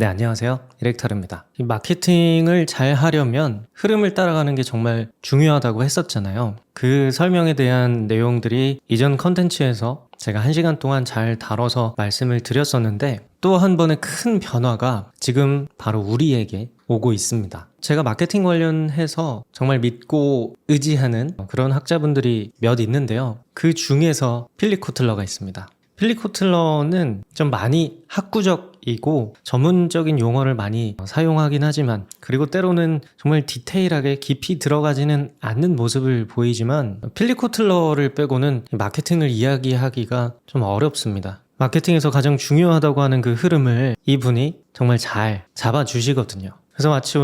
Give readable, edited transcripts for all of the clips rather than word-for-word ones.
네, 안녕하세요. 이렉타르입니다. 이 마케팅을 잘 하려면 흐름을 따라가는 게 정말 중요하다고 했었잖아요. 그 설명에 대한 내용들이 이전 컨텐츠에서 제가 1시간 동안 잘 다뤄서 말씀을 드렸었는데 또 한 번의 큰 변화가 지금 바로 우리에게 오고 있습니다. 제가 마케팅 관련해서 정말 믿고 의지하는 그런 학자분들이 몇 있는데요. 그 중에서 필립 코틀러가 있습니다. 필립 코틀러는 좀 많이 학구적이고 전문적인 용어를 많이 사용하긴 하지만, 그리고 때로는 정말 디테일하게 깊이 들어가지는 않는 모습을 보이지만, 필립 코틀러를 빼고는 마케팅을 이야기하기가 좀 어렵습니다. 마케팅에서 가장 중요하다고 하는 그 흐름을 이분이 정말 잘 잡아주시거든요. 그래서 마치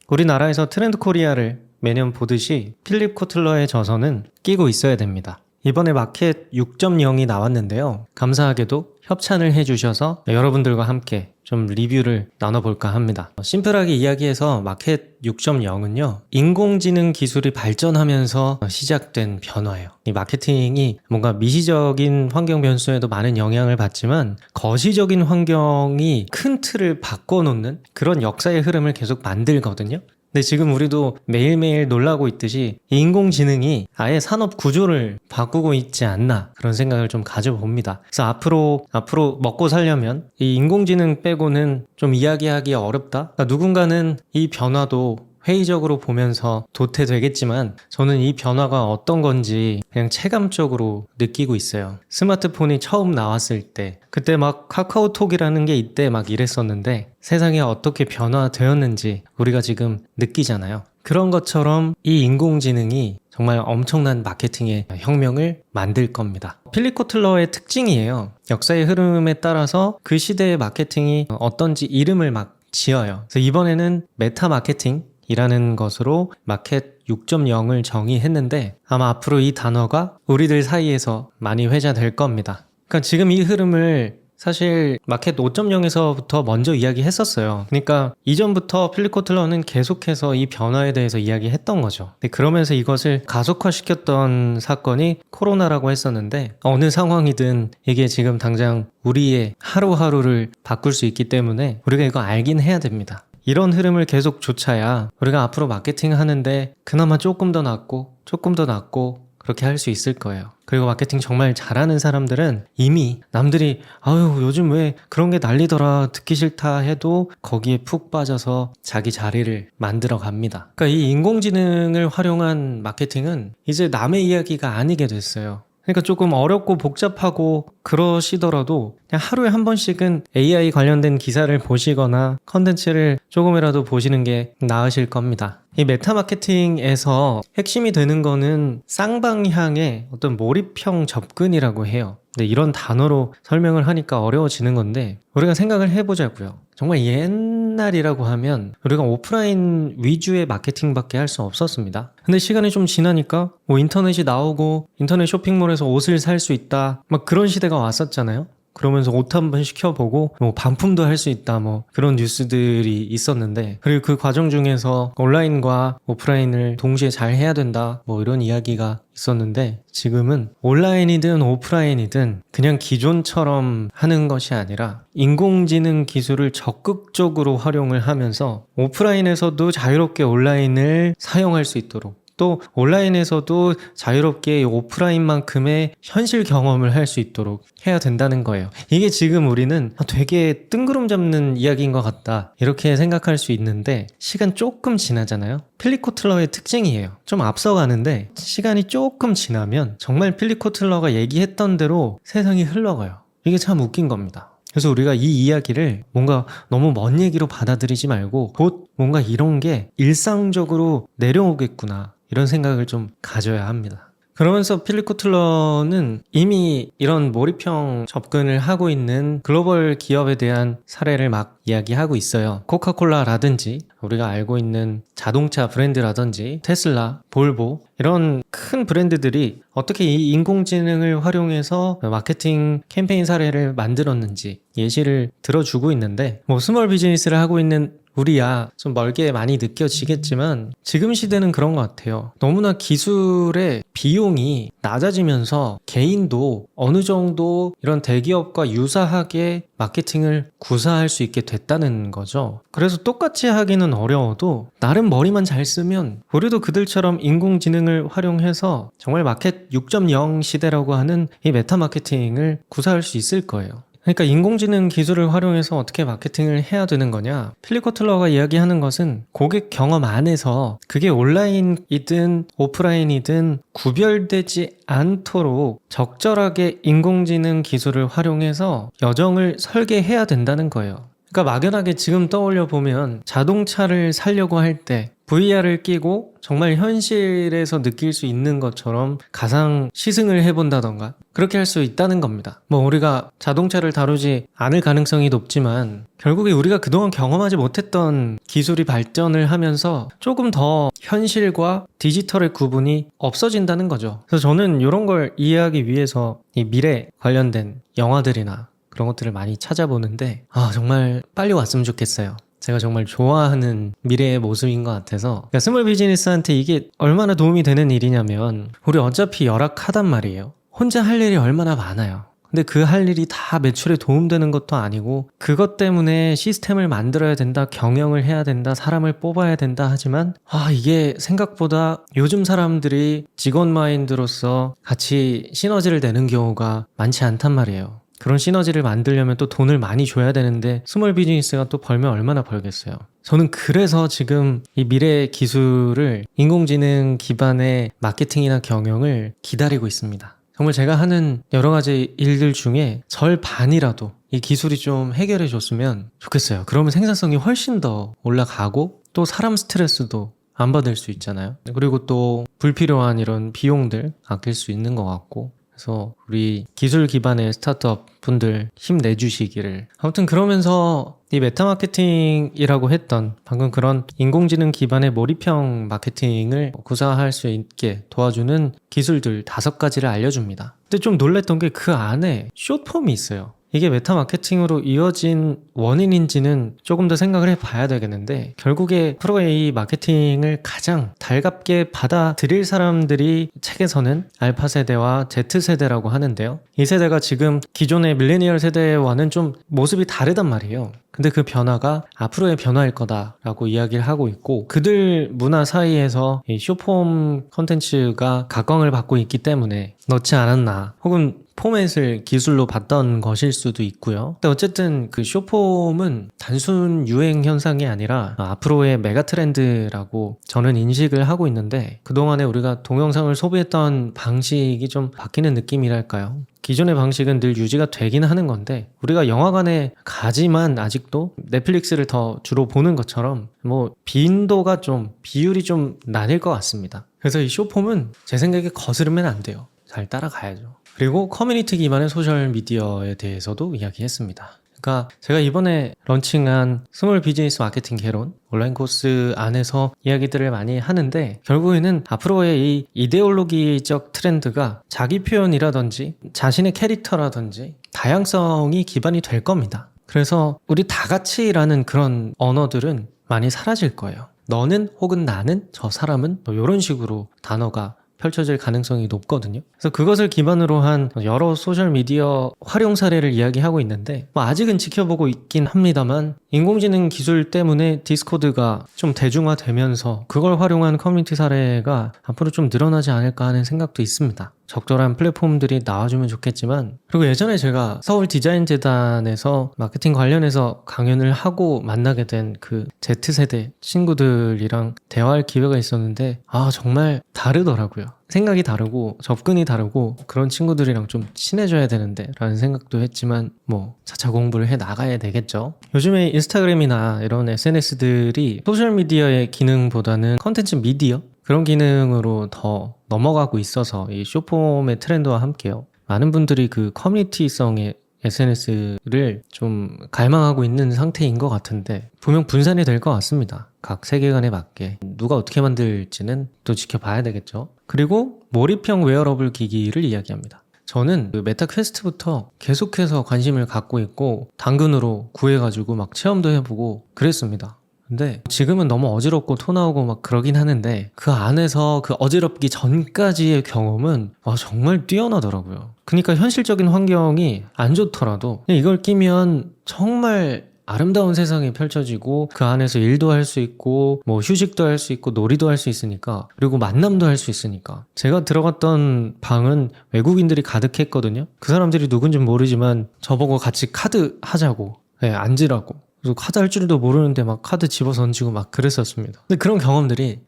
우리나라에서 트렌드 코리아를 매년 보듯이 필립 코틀러의 저서는 끼고 있어야 됩니다. 이번에 마켓 6.0이 나왔는데요. 감사하게도 협찬을 해주셔서 여러분들과 함께 좀 리뷰를 나눠볼까 합니다. 심플하게 이야기해서 마켓 6.0은요. 인공지능 기술이 발전하면서 시작된 변화예요. 이 마케팅이 뭔가 미시적인 환경 변수에도 많은 영향을 받지만 거시적인 환경이 큰 틀을 바꿔놓는 그런 역사의 흐름을 계속 만들거든요. 근데 지금 우리도 매일매일 놀라고 있듯이 이 인공지능이 아예 산업 구조를 바꾸고 있지 않나, 그런 생각을 좀 가져봅니다. 그래서 앞으로 먹고 살려면 이 인공지능 빼고는 좀 이야기하기 어렵다. 그러니까 누군가는 이 변화도 회의적으로 보면서 도태되겠지만, 저는 이 변화가 어떤 건지 그냥 체감적으로 느끼고 있어요. 스마트폰이 처음 나왔을 때, 그때 막 카카오톡이라는 게 이때 막 이랬었는데 세상이 어떻게 변화되었는지 우리가 지금 느끼잖아요. 그런 것처럼 이 인공지능이 정말 엄청난 마케팅의 혁명을 만들 겁니다. 필립 코틀러의 특징이에요. 역사의 흐름에 따라서 그 시대의 마케팅이 어떤지 이름을 막 지어요. 그래서 이번에는 메타 마케팅 이라는 것으로 마켓 6.0을 정의했는데, 아마 앞으로 이 단어가 우리들 사이에서 많이 회자될 겁니다. 그러니까 지금 이 흐름을 사실 마켓 5.0에서부터 먼저 이야기했었어요. 그러니까 이전부터 필립 코틀러는 계속해서 이 변화에 대해서 이야기했던 거죠. 근데 그러면서 이것을 가속화시켰던 사건이 코로나라고 했었는데, 어느 상황이든 이게 지금 당장 우리의 하루하루를 바꿀 수 있기 때문에 우리가 이거 알긴 해야 됩니다. 이런 흐름을 계속 쫓아야 우리가 앞으로 마케팅 하는데 그나마 조금 더 낫고 그렇게 할 수 있을 거예요. 그리고 마케팅 정말 잘하는 사람들은 이미 남들이 아유 요즘 왜 그런 게 난리더라 듣기 싫다 해도 거기에 푹 빠져서 자기 자리를 만들어 갑니다. 그러니까 이 인공지능을 활용한 마케팅은 이제 남의 이야기가 아니게 됐어요. 그러니까 조금 어렵고 복잡하고 그러시더라도 그냥 하루에 한 번씩은 AI 관련된 기사를 보시거나 컨텐츠를 조금이라도 보시는 게 나으실 겁니다. 이 메타 마케팅에서 핵심이 되는 거는 쌍방향의 어떤 몰입형 접근이라고 해요. 근데 이런 단어로 설명을 하니까 어려워지는 건데, 우리가 생각을 해보자고요. 정말 옛날이라고 하면 우리가 오프라인 위주의 마케팅밖에 할 수 없었습니다. 근데 시간이 좀 지나니까 뭐 인터넷이 나오고 인터넷 쇼핑몰에서 옷을 살 수 있다, 막 그런 시대가 왔었잖아요. 그러면서 옷 한번 시켜보고 뭐 반품도 할 수 있다, 뭐 그런 뉴스들이 있었는데, 그리고 그 과정 중에서 온라인과 오프라인을 동시에 잘 해야 된다, 뭐 이런 이야기가 있었는데, 지금은 온라인이든 오프라인이든 그냥 기존처럼 하는 것이 아니라 인공지능 기술을 적극적으로 활용을 하면서 오프라인에서도 자유롭게 온라인을 사용할 수 있도록, 또 온라인에서도 자유롭게 오프라인만큼의 현실 경험을 할 수 있도록 해야 된다는 거예요. 이게 지금 우리는 되게 뜬구름 잡는 이야기인 것 같다, 이렇게 생각할 수 있는데, 시간 조금 지나잖아요. 필립 코틀러의 특징이에요. 좀 앞서가는데 시간이 조금 지나면 정말 필립 코틀러가 얘기했던 대로 세상이 흘러가요. 이게 참 웃긴 겁니다. 그래서 우리가 이 이야기를 뭔가 너무 먼 얘기로 받아들이지 말고 곧 뭔가 이런 게 일상적으로 내려오겠구나, 이런 생각을 좀 가져야 합니다. 그러면서 필립 코틀러는 이미 이런 몰입형 접근을 하고 있는 글로벌 기업에 대한 사례를 막 이야기하고 있어요. 코카콜라라든지 우리가 알고 있는 자동차 브랜드라든지 테슬라, 볼보, 이런 큰 브랜드들이 어떻게 이 인공지능을 활용해서 마케팅 캠페인 사례를 만들었는지 예시를 들어주고 있는데, 뭐 스몰 비즈니스를 하고 있는 우리야 좀 멀게 많이 느껴지겠지만 지금 시대는 그런 것 같아요. 너무나 기술의 비용이 낮아지면서 개인도 어느 정도 이런 대기업과 유사하게 마케팅을 구사할 수 있게 됐다는 거죠. 그래서 똑같이 하기는 어려워도 나름 머리만 잘 쓰면 우리도 그들처럼 인공지능을 활용해서 정말 마켓 6.0 시대라고 하는 이 메타 마케팅을 구사할 수 있을 거예요. 그러니까 인공지능 기술을 활용해서 어떻게 마케팅을 해야 되는 거냐? 필립 코틀러가 이야기하는 것은 고객 경험 안에서 그게 온라인이든 오프라인이든 구별되지 않도록 적절하게 인공지능 기술을 활용해서 여정을 설계해야 된다는 거예요. 그러니까 막연하게 지금 떠올려 보면 자동차를 사려고 할 때 VR을 끼고 정말 현실에서 느낄 수 있는 것처럼 가상 시승을 해본다던가 그렇게 할 수 있다는 겁니다. 뭐 우리가 자동차를 다루지 않을 가능성이 높지만 결국에 우리가 그동안 경험하지 못했던 기술이 발전을 하면서 조금 더 현실과 디지털의 구분이 없어진다는 거죠. 그래서 저는 이런 걸 이해하기 위해서 이 미래 관련된 영화들이나 그런 것들을 많이 찾아보는데 정말 빨리 왔으면 좋겠어요. 제가 정말 좋아하는 미래의 모습인 것 같아서. 그러니까 스몰 비즈니스한테 이게 얼마나 도움이 되는 일이냐면 우리 어차피 열악하단 말이에요. 혼자 할 일이 얼마나 많아요. 근데 그 할 일이 다 매출에 도움되는 것도 아니고 그것 때문에 시스템을 만들어야 된다, 경영을 해야 된다, 사람을 뽑아야 된다 하지만 이게 생각보다 요즘 사람들이 직원 마인드로서 같이 시너지를 내는 경우가 많지 않단 말이에요. 그런 시너지를 만들려면 또 돈을 많이 줘야 되는데 스몰 비즈니스가 또 벌면 얼마나 벌겠어요. 저는 그래서 지금 이 미래의 기술을 인공지능 기반의 마케팅이나 경영을 기다리고 있습니다. 정말 제가 하는 여러 가지 일들 중에 절반이라도 이 기술이 좀 해결해 줬으면 좋겠어요. 그러면 생산성이 훨씬 더 올라가고 또 사람 스트레스도 안 받을 수 있잖아요. 그리고 또 불필요한 이런 비용들 아낄 수 있는 것 같고 그래서 우리 기술 기반의 스타트업 분들 힘내주시기를. 아무튼 그러면서 이 메타 마케팅이라고 했던 방금 그런 인공지능 기반의 몰입형 마케팅을 구사할 수 있게 도와주는 기술들 5가지를 알려줍니다. 근데 좀 놀랬던 게 그 안에 숏폼이 있어요. 이게 메타 마케팅으로 이어진 원인인지는 조금 더 생각을 해봐야 되겠는데 결국에 프로의 이 마케팅을 가장 달갑게 받아들일 사람들이 책에서는 알파 세대와 Z 세대라고 하는데요. 이 세대가 지금 기존의 밀레니얼 세대와는 좀 모습이 다르단 말이에요. 근데 그 변화가 앞으로의 변화일 거다라고 이야기를 하고 있고 그들 문화 사이에서 이 숏폼 컨텐츠가 각광을 받고 있기 때문에 넣지 않았나 혹은 포맷을 기술로 봤던 것일 수도 있고요. 근데 어쨌든 그 숏폼은 단순 유행 현상이 아니라 앞으로의 메가 트렌드라고 저는 인식을 하고 있는데 그동안에 우리가 동영상을 소비했던 방식이 좀 바뀌는 느낌이랄까요? 기존의 방식은 늘 유지가 되긴 하는 건데 우리가 영화관에 가지만 아직도 넷플릭스를 더 주로 보는 것처럼 뭐 빈도가 좀 비율이 좀 나뉠 것 같습니다. 그래서 이 숏폼은 제 생각에 거스르면 안 돼요. 잘 따라가야죠. 그리고 커뮤니티 기반의 소셜미디어에 대해서도 이야기했습니다. 그러니까 제가 이번에 런칭한 스몰 비즈니스 마케팅 개론 온라인 코스 안에서 이야기들을 많이 하는데 결국에는 앞으로의 이 이데올로기적 트렌드가 자기 표현이라든지 자신의 캐릭터라든지 다양성이 기반이 될 겁니다. 그래서 우리 다 같이라는 그런 언어들은 많이 사라질 거예요. 너는 혹은 나는 저 사람은 뭐 이런 식으로 단어가 펼쳐질 가능성이 높거든요. 그래서 그것을 기반으로 한 여러 소셜미디어 활용 사례를 이야기하고 있는데 뭐 아직은 지켜보고 있긴 합니다만 인공지능 기술 때문에 디스코드가 좀 대중화되면서 그걸 활용한 커뮤니티 사례가 앞으로 좀 늘어나지 않을까 하는 생각도 있습니다. 적절한 플랫폼들이 나와주면 좋겠지만 그리고 예전에 제가 서울 디자인재단에서 마케팅 관련해서 강연을 하고 만나게 된 그 Z세대 친구들이랑 대화할 기회가 있었는데 정말 다르더라고요. 생각이 다르고 접근이 다르고 그런 친구들이랑 좀 친해져야 되는데 라는 생각도 했지만 뭐 차차 공부를 해 나가야 되겠죠. 요즘에 인스타그램이나 이런 SNS들이 소셜미디어의 기능보다는 컨텐츠 미디어 그런 기능으로 더 넘어가고 있어서 이 숏폼의 트렌드와 함께요. 많은 분들이 그 커뮤니티성의 SNS를 좀 갈망하고 있는 상태인 것 같은데 분명 분산이 될 것 같습니다. 각 세계관에 맞게 누가 어떻게 만들지는 또 지켜봐야 되겠죠. 그리고 몰입형 웨어러블 기기를 이야기합니다. 저는 그 메타 퀘스트부터 계속해서 관심을 갖고 있고 당근으로 구해가지고 막 체험도 해보고 그랬습니다. 근데 지금은 너무 어지럽고 토 나오고 막 그러긴 하는데 그 안에서 그 어지럽기 전까지의 경험은 정말 뛰어나더라고요. 그러니까 현실적인 환경이 안 좋더라도 그냥 이걸 끼면 정말 아름다운 세상이 펼쳐지고 그 안에서 일도 할 수 있고 뭐 휴식도 할 수 있고 놀이도 할 수 있으니까, 그리고 만남도 할 수 있으니까. 제가 들어갔던 방은 외국인들이 가득했거든요. 그 사람들이 누군지 모르지만 저보고 같이 카드 하자고, 앉으라고. 그래서 카드 할 줄도 모르는데 막 카드 집어서 던지고 막 그랬었습니다. 근데 그런 경험들이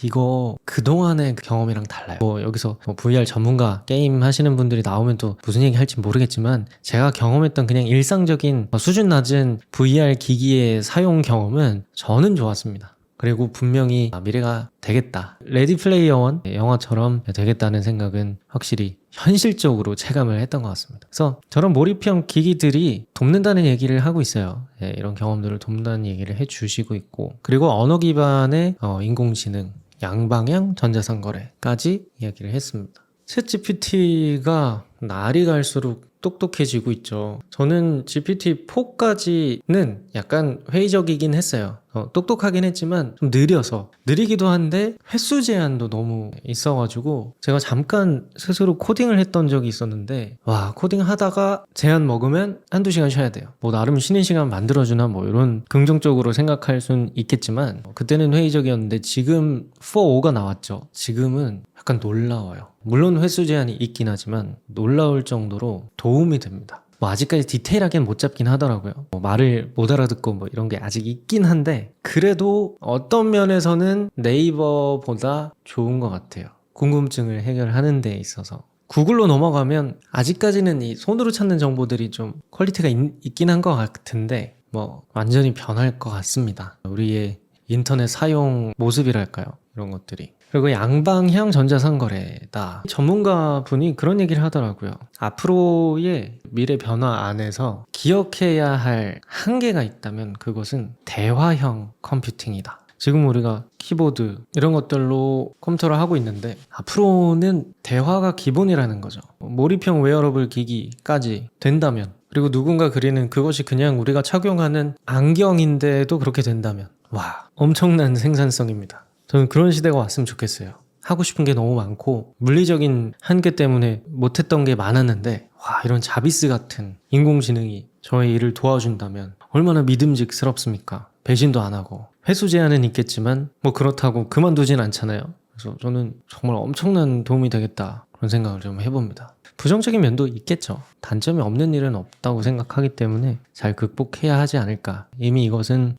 이거 그동안의 경험이랑 달라요. 뭐 여기서 뭐 VR 전문가 게임 하시는 분들이 나오면 또 무슨 얘기 할지 모르겠지만, 제가 경험했던 그냥 일상적인 수준 낮은 VR 기기의 사용 경험은 저는 좋았습니다. 그리고 분명히 미래가 되겠다, 레디 플레이어 원 영화처럼 되겠다는 생각은 확실히 현실적으로 체감을 했던 것 같습니다. 그래서 저런 몰입형 기기들이 돕는다는 얘기를 하고 있어요. 이런 경험들을 돕는다는 얘기를 해주시고 있고, 그리고 언어 기반의 인공지능, 양방향 전자상거래까지 이야기를 했습니다. 챗GPT가 날이 갈수록 똑똑해지고 있죠. 저는 GPT-4까지는 약간 회의적이긴 했어요. 똑똑하긴 했지만 좀 느리기도 한데 횟수 제한도 너무 있어가지고 제가 잠깐 스스로 코딩을 했던 적이 있었는데, 코딩 하다가 제한 먹으면 한두 시간 쉬어야 돼요. 뭐 나름 쉬는 시간 만들어주나 뭐 이런 긍정적으로 생각할 순 있겠지만, 그때는 회의적이었는데 지금 4, 5가 나왔죠. 지금은 약간 놀라워요. 물론 횟수 제한이 있긴 하지만 놀라울 정도로 도움이 됩니다. 뭐 아직까지 디테일하게는 못 잡긴 하더라고요. 뭐 말을 못 알아듣고 뭐 이런 게 아직 있긴 한데, 그래도 어떤 면에서는 네이버보다 좋은 것 같아요. 궁금증을 해결하는 데 있어서. 구글로 넘어가면 아직까지는 이 손으로 찾는 정보들이 좀 퀄리티가 있긴 한 것 같은데, 뭐 완전히 변할 것 같습니다. 우리의 인터넷 사용 모습이랄까요, 이런 것들이. 그리고 양방향 전자상거래다. 전문가 분이 그런 얘기를 하더라고요. 앞으로의 미래 변화 안에서 기억해야 할 한계가 있다면 그것은 대화형 컴퓨팅이다. 지금 우리가 키보드 이런 것들로 컴퓨터를 하고 있는데, 앞으로는 대화가 기본이라는 거죠. 몰입형 웨어러블 기기까지 된다면, 그리고 누군가 그리는 그것이 그냥 우리가 착용하는 안경인데도 그렇게 된다면, 엄청난 생산성입니다. 저는 그런 시대가 왔으면 좋겠어요. 하고 싶은 게 너무 많고 물리적인 한계 때문에 못했던 게 많았는데, 이런 자비스 같은 인공지능이 저의 일을 도와준다면 얼마나 믿음직스럽습니까? 배신도 안 하고. 횟수 제한은 있겠지만 뭐 그렇다고 그만두진 않잖아요. 그래서 저는 정말 엄청난 도움이 되겠다, 그런 생각을 좀 해봅니다. 부정적인 면도 있겠죠. 단점이 없는 일은 없다고 생각하기 때문에 잘 극복해야 하지 않을까. 이미 이것은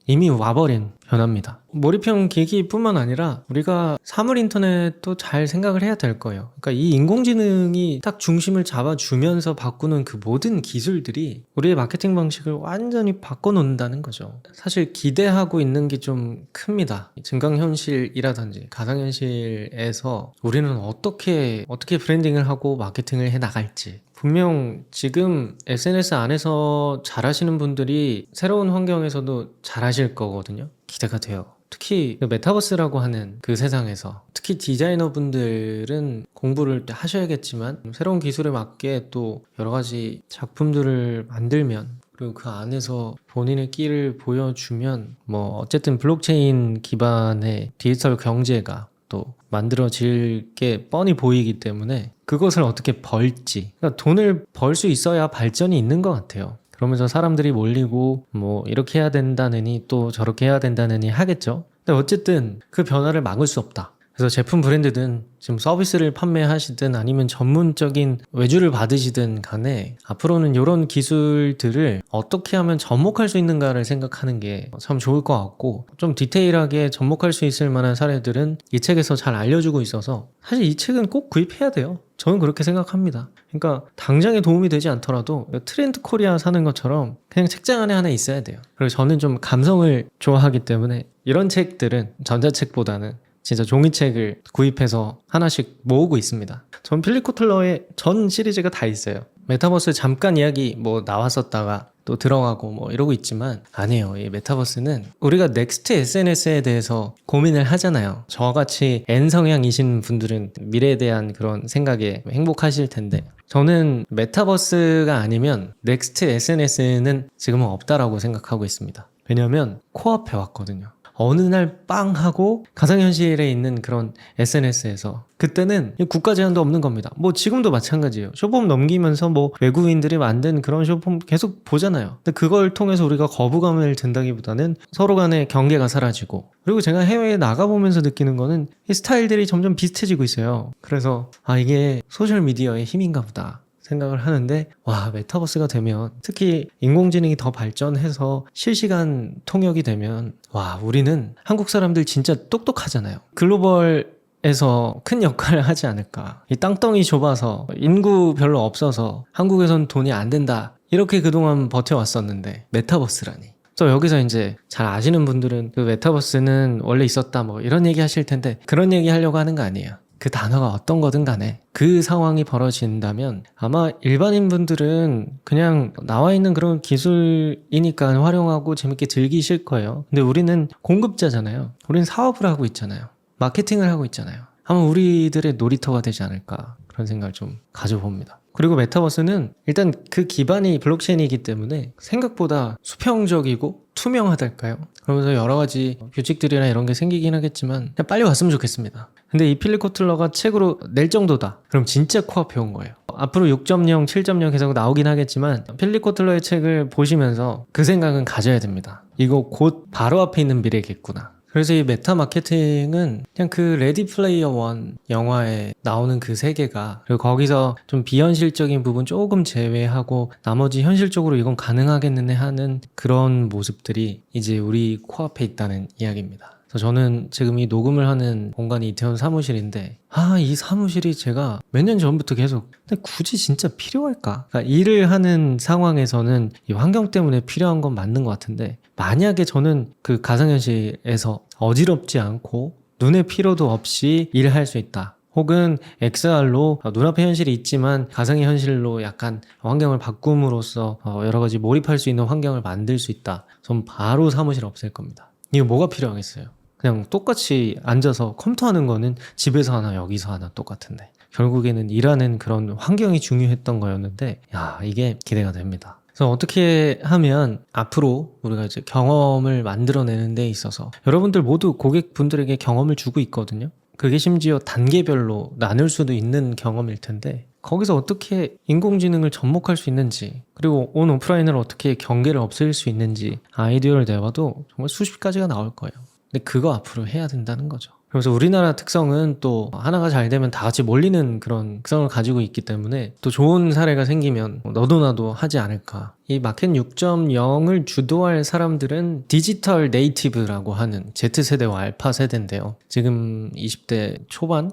이미 와버린 변화입니다. 몰입형 기기뿐만 아니라 우리가 사물 인터넷도 잘 생각을 해야 될 거예요. 그러니까 이 인공지능이 딱 중심을 잡아주면서 바꾸는 그 모든 기술들이 우리의 마케팅 방식을 완전히 바꿔놓는다는 거죠. 사실 기대하고 있는 게 좀 큽니다. 증강현실이라든지 가상현실에서 우리는 어떻게 브랜딩을 하고 마케팅을 해 나갈지. 분명 지금 SNS 안에서 잘하시는 분들이 새로운 환경에서도 잘하실 거거든요. 기대가 돼요. 특히 메타버스라고 하는 그 세상에서 특히 디자이너분들은 공부를 하셔야겠지만, 새로운 기술에 맞게 또 여러 가지 작품들을 만들면, 그리고 그 안에서 본인의 끼를 보여주면, 뭐 어쨌든 블록체인 기반의 디지털 경제가 또 만들어질 게 뻔히 보이기 때문에 그것을 어떻게 벌지, 그러니까 돈을 벌 수 있어야 발전이 있는 것 같아요. 그러면서 사람들이 몰리고 뭐 이렇게 해야 된다느니 또 저렇게 해야 된다느니 하겠죠. 근데 어쨌든 그 변화를 막을 수 없다. 그래서 제품 브랜드든 지금 서비스를 판매하시든 아니면 전문적인 외주를 받으시든 간에 앞으로는 이런 기술들을 어떻게 하면 접목할 수 있는가를 생각하는 게 참 좋을 것 같고, 좀 디테일하게 접목할 수 있을 만한 사례들은 이 책에서 잘 알려주고 있어서 사실 이 책은 꼭 구입해야 돼요. 저는 그렇게 생각합니다. 그러니까 당장에 도움이 되지 않더라도 트렌드 코리아 사는 것처럼 그냥 책장 안에 하나 있어야 돼요. 그리고 저는 좀 감성을 좋아하기 때문에 이런 책들은 전자책보다는 진짜 종이책을 구입해서 하나씩 모으고 있습니다. 전 필립 코틀러의 전 시리즈가 다 있어요. 메타버스 잠깐 이야기 뭐 나왔었다가 또 들어가고 뭐 이러고 있지만, 아니에요. 이 메타버스는 우리가 넥스트 SNS에 대해서 고민을 하잖아요. 저같이 N성향이신 분들은 미래에 대한 그런 생각에 행복하실 텐데, 저는 메타버스가 아니면 넥스트 SNS는 지금은 없다라고 생각하고 있습니다. 왜냐면 코앞에 왔거든요. 어느 날 빵 하고 가상현실에 있는 그런 SNS에서 그때는 국가 제한도 없는 겁니다. 뭐 지금도 마찬가지예요. 쇼폼 넘기면서 뭐 외국인들이 만든 그런 쇼폼 계속 보잖아요. 근데 그걸 통해서 우리가 거부감을 든다기보다는 서로 간의 경계가 사라지고, 그리고 제가 해외에 나가보면서 느끼는 거는 이 스타일들이 점점 비슷해지고 있어요. 그래서 이게 소셜미디어의 힘인가 보다 생각을 하는데, 와, 메타버스가 되면, 특히 인공지능이 더 발전해서 실시간 통역이 되면, 와, 우리는 한국 사람들 진짜 똑똑하잖아요. 글로벌에서 큰 역할을 하지 않을까. 이 땅덩이 좁아서 인구 별로 없어서 한국에선 돈이 안 된다, 이렇게 그동안 버텨왔었는데 메타버스라니. 그래서 여기서 이제 잘 아시는 분들은 그 메타버스는 원래 있었다 뭐 이런 얘기 하실 텐데, 그런 얘기 하려고 하는 거 아니에요. 그 단어가 어떤 거든 간에 그 상황이 벌어진다면 아마 일반인 분들은 그냥 나와 있는 그런 기술이니까 활용하고 재밌게 즐기실 거예요. 근데 우리는 공급자잖아요. 우리는 사업을 하고 있잖아요. 마케팅을 하고 있잖아요. 아마 우리들의 놀이터가 되지 않을까, 그런 생각을 좀 가져봅니다. 그리고 메타버스는 일단 그 기반이 블록체인이기 때문에 생각보다 수평적이고 투명하달까요? 그러면서 여러 가지 규칙들이나 이런 게 생기긴 하겠지만 그냥 빨리 왔으면 좋겠습니다. 근데 이 필립 코틀러가 책으로 낼 정도다, 그럼 진짜 코앞에 온 거예요. 앞으로 6.0, 7.0 계속 나오긴 하겠지만 필립 코틀러의 책을 보시면서 그 생각은 가져야 됩니다. 이거 곧 바로 앞에 있는 미래겠구나. 그래서 이 메타 마케팅은 그냥 그 레디 플레이어 원 영화에 나오는 그 세계가, 그리고 거기서 좀 비현실적인 부분 조금 제외하고 나머지 현실적으로 이건 가능하겠느네 하는 그런 모습들이 이제 우리 코앞에 있다는 이야기입니다. 그래서 저는 지금 이 녹음을 하는 공간이 이태원 사무실인데, 이 사무실이 제가 몇 년 전부터 계속, 근데 굳이 진짜 필요할까? 그러니까 일을 하는 상황에서는 이 환경 때문에 필요한 건 맞는 것 같은데, 만약에 저는 그 가상현실에서 어지럽지 않고 눈의 피로도 없이 일을 할 수 있다, 혹은 XR로 눈앞에 현실이 있지만 가상의 현실로 약간 환경을 바꿈으로써 여러 가지 몰입할 수 있는 환경을 만들 수 있다, 전 바로 사무실 없앨 겁니다. 이게 뭐가 필요하겠어요? 그냥 똑같이 앉아서 컴퓨터 하는 거는 집에서 하나 여기서 하나 똑같은데, 결국에는 일하는 그런 환경이 중요했던 거였는데, 이게 기대가 됩니다. 그래서 어떻게 하면 앞으로 우리가 이제 경험을 만들어내는 데 있어서, 여러분들 모두 고객분들에게 경험을 주고 있거든요. 그게 심지어 단계별로 나눌 수도 있는 경험일 텐데, 거기서 어떻게 인공지능을 접목할 수 있는지, 그리고 온 오프라인을 어떻게 경계를 없앨 수 있는지 아이디어를 내봐도 정말 수십 가지가 나올 거예요. 근데 그거 앞으로 해야 된다는 거죠. 그래서 우리나라 특성은 또 하나가 잘 되면 다 같이 몰리는 그런 특성을 가지고 있기 때문에, 또 좋은 사례가 생기면 너도 나도 하지 않을까. 이 마켓 6.0을 주도할 사람들은 디지털 네이티브라고 하는 Z세대와 알파 세대인데요. 지금 20대 초반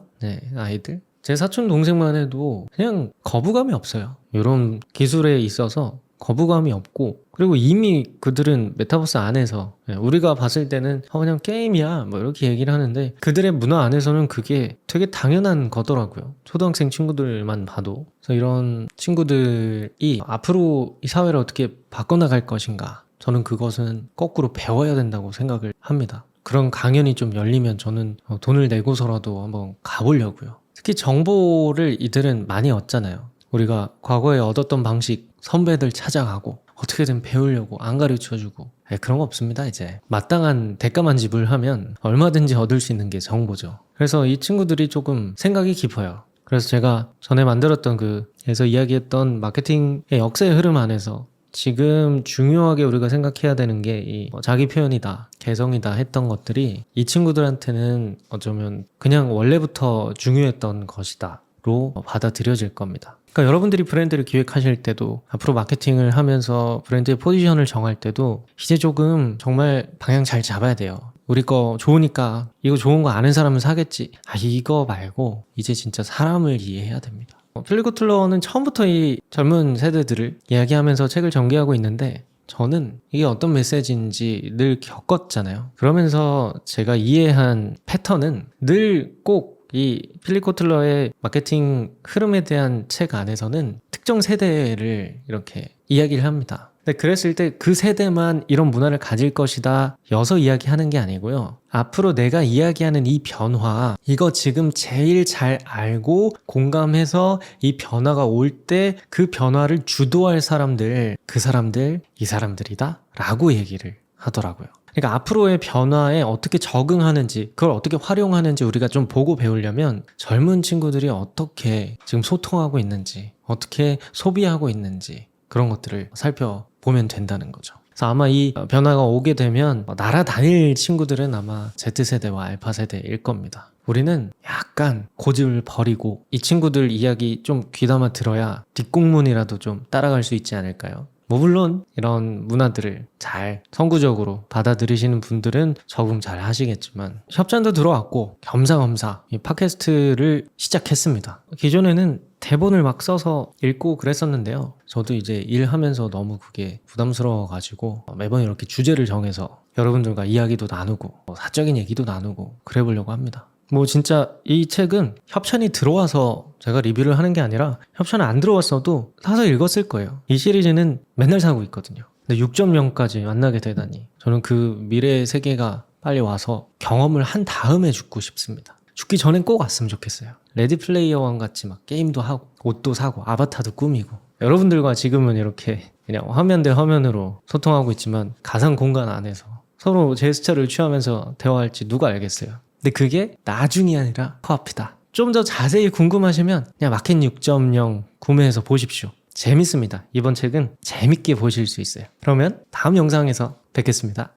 아이들, 제 사촌 동생만 해도 그냥 거부감이 없어요. 이런 기술에 있어서 거부감이 없고, 그리고 이미 그들은 메타버스 안에서, 우리가 봤을 때는 그냥 게임이야 뭐 이렇게 얘기를 하는데, 그들의 문화 안에서는 그게 되게 당연한 거더라고요. 초등학생 친구들만 봐도. 그래서 이런 친구들이 앞으로 이 사회를 어떻게 바꿔나갈 것인가, 저는 그것은 거꾸로 배워야 된다고 생각을 합니다. 그런 강연이 좀 열리면 저는 돈을 내고서라도 한번 가보려고요. 특히 정보를 이들은 많이 얻잖아요. 우리가 과거에 얻었던 방식, 선배들 찾아가고 어떻게든 배우려고 안 가르쳐주고, 그런 거 없습니다. 이제 마땅한 대가만 지불하면 얼마든지 얻을 수 있는 게 정보죠. 그래서 이 친구들이 조금 생각이 깊어요. 그래서 제가 전에 만들었던 에서 이야기했던 마케팅의 역사의 흐름 안에서 지금 중요하게 우리가 생각해야 되는 게 이 자기 표현이다, 개성이다 했던 것들이 이 친구들한테는 어쩌면 그냥 원래부터 중요했던 것이다 로 받아들여질 겁니다. 그러니까 여러분들이 브랜드를 기획하실 때도, 앞으로 마케팅을 하면서 브랜드의 포지션을 정할 때도 이제 조금 정말 방향 잘 잡아야 돼요. 우리 거 좋으니까 이거 좋은 거 아는 사람은 사겠지, 이거 말고 이제 진짜 사람을 이해해야 됩니다. 필립 코틀러는 처음부터 이 젊은 세대들을 이야기하면서 책을 전개하고 있는데, 저는 이게 어떤 메시지인지 늘 겪었잖아요. 그러면서 제가 이해한 패턴은 늘 꼭 이 필립 코틀러의 마케팅 흐름에 대한 책 안에서는 특정 세대를 이렇게 이야기를 합니다. 근데 그랬을 때 그 세대만 이런 문화를 가질 것이다 여서 이야기하는 게 아니고요. 앞으로 내가 이야기하는 이 변화, 이거 지금 제일 잘 알고 공감해서 이 변화가 올 때 그 변화를 주도할 사람들, 그 사람들, 이 사람들이다 라고 얘기를 하더라고요. 그러니까 앞으로의 변화에 어떻게 적응하는지, 그걸 어떻게 활용하는지 우리가 좀 보고 배우려면 젊은 친구들이 어떻게 지금 소통하고 있는지, 어떻게 소비하고 있는지 그런 것들을 살펴보면 된다는 거죠. 그래서 아마 이 변화가 오게 되면 날아다닐 친구들은 아마 Z세대와 알파세대일 겁니다. 우리는 약간 고집을 버리고 이 친구들 이야기 좀 귀담아 들어야 뒷공문이라도 좀 따라갈 수 있지 않을까요? 뭐 물론 이런 문화들을 잘 선구적으로 받아들이시는 분들은 적응 잘 하시겠지만 협찬도 들어왔고 겸사겸사 이 팟캐스트를 시작했습니다. 기존에는 대본을 막 써서 읽고 그랬었는데요. 저도 이제 일하면서 너무 그게 부담스러워가지고 매번 이렇게 주제를 정해서 여러분들과 이야기도 나누고 사적인 얘기도 나누고 그래 보려고 합니다. 뭐 진짜 이 책은 협찬이 들어와서 제가 리뷰를 하는 게 아니라 협찬이 안 들어왔어도 사서 읽었을 거예요. 이 시리즈는 맨날 사고 있거든요. 근데 6.0까지 만나게 되다니 저는 그 미래의 세계가 빨리 와서 경험을 한 다음에 죽고 싶습니다. 죽기 전엔 꼭 왔으면 좋겠어요. 레디 플레이어 원 같이 막 게임도 하고 옷도 사고 아바타도 꾸미고 여러분들과 지금은 이렇게 그냥 화면 대 화면으로 소통하고 있지만 가상 공간 안에서 서로 제스처를 취하면서 대화할지 누가 알겠어요. 근데 그게 나중이 아니라 코앞이다. 좀 더 자세히 궁금하시면 그냥 마켓 6.0 구매해서 보십시오. 재밌습니다. 이번 책은 재밌게 보실 수 있어요. 그러면 다음 영상에서 뵙겠습니다.